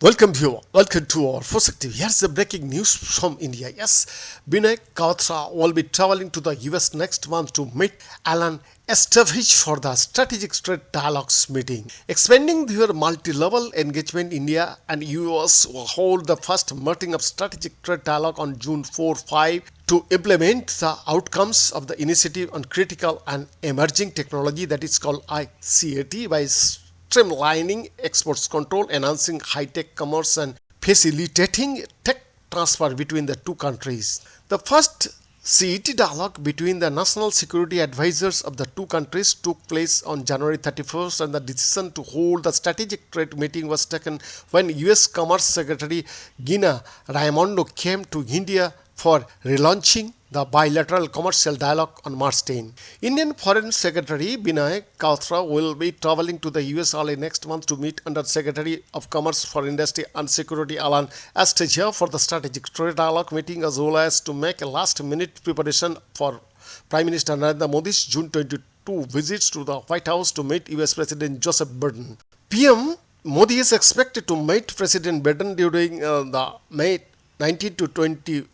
Welcome viewer, welcome to our first active. Here's the breaking news from India. Yes, Binay Kaltra will be traveling to the US next month to meet Alan Estevich for the Strategic Trade Dialogues meeting. Expanding their multi-level engagement, India and US will hold the first meeting of Strategic Trade Dialogue on June 4-5 to implement the outcomes of the initiative on critical and emerging technology that is called ICAT by streamlining exports control, enhancing high-tech commerce and facilitating tech transfer between the two countries. The first CET dialogue between the national security advisors of the two countries took place on January 31st, and the decision to hold the strategic trade meeting was taken when US Commerce Secretary Gina Raimondo came to India for relaunching the bilateral commercial dialogue on March 10. Indian Foreign Secretary Binay Kaltra will be traveling to the US early next month to meet Under Secretary of Commerce for Industry and Security Alan Estevich for the strategic trade dialogue meeting, as well as to make a last-minute preparation for Prime Minister Narendra Modi's June 22 visits to the White House to meet US President Joseph Biden. PM Modi is expected to meet President Biden during the May 19 to 21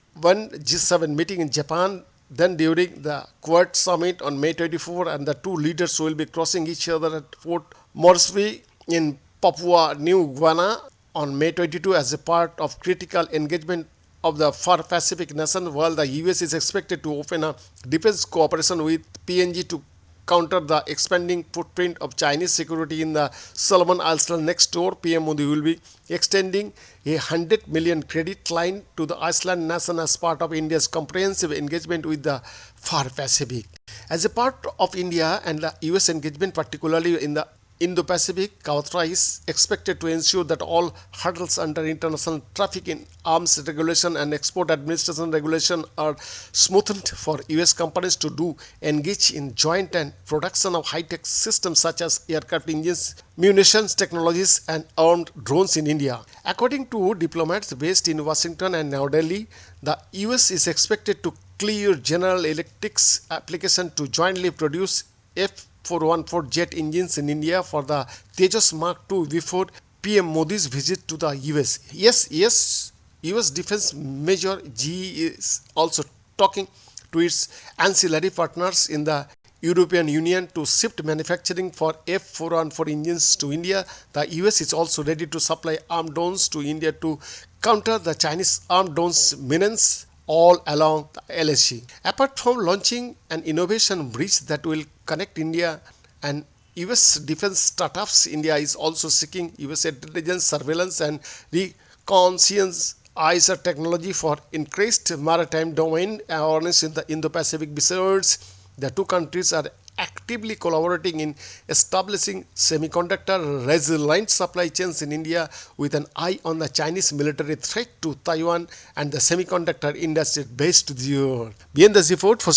G7 meeting in Japan, then during the Quad summit on May 24, and the two leaders will be crossing each other at Fort Moresby in Papua New Guinea on May 22 as a part of critical engagement of the far Pacific nation, while the US is expected to open a defense cooperation with PNG to counter the expanding footprint of Chinese security in the Solomon Islands next door. PM Modi will be extending a 100 million credit line to the Iceland nation as part of India's comprehensive engagement with the far Pacific. As a part of India and the US engagement, particularly in the Indo-Pacific, Kaltra is expected to ensure that all hurdles under international traffic in arms regulation and export administration regulation are smoothened for US companies to engage in joint and production of high-tech systems such as aircraft engines, munitions technologies, and armed drones in India. According to diplomats based in Washington and New Delhi, the US is expected to clear General Electric's application to jointly produce F414 jet engines in India for the Tejas Mark II before PM Modi's visit to the US. Yes, US Defense Major GE is also talking to its ancillary partners in the European Union to shift manufacturing for F414 engines to India. The US is also ready to supply armed drones to India to counter the Chinese armed drones menace all along the LSC. Apart from launching an innovation bridge that will connect India and US defense startups, India is also seeking US intelligence, surveillance, and reconnaissance ISR technology for increased maritime domain awareness in the Indo-Pacific. Besides, the two countries are actively collaborating in establishing semiconductor resilient supply chains in India with an eye on the Chinese military threat to Taiwan and the semiconductor industry based there. Beyond the report for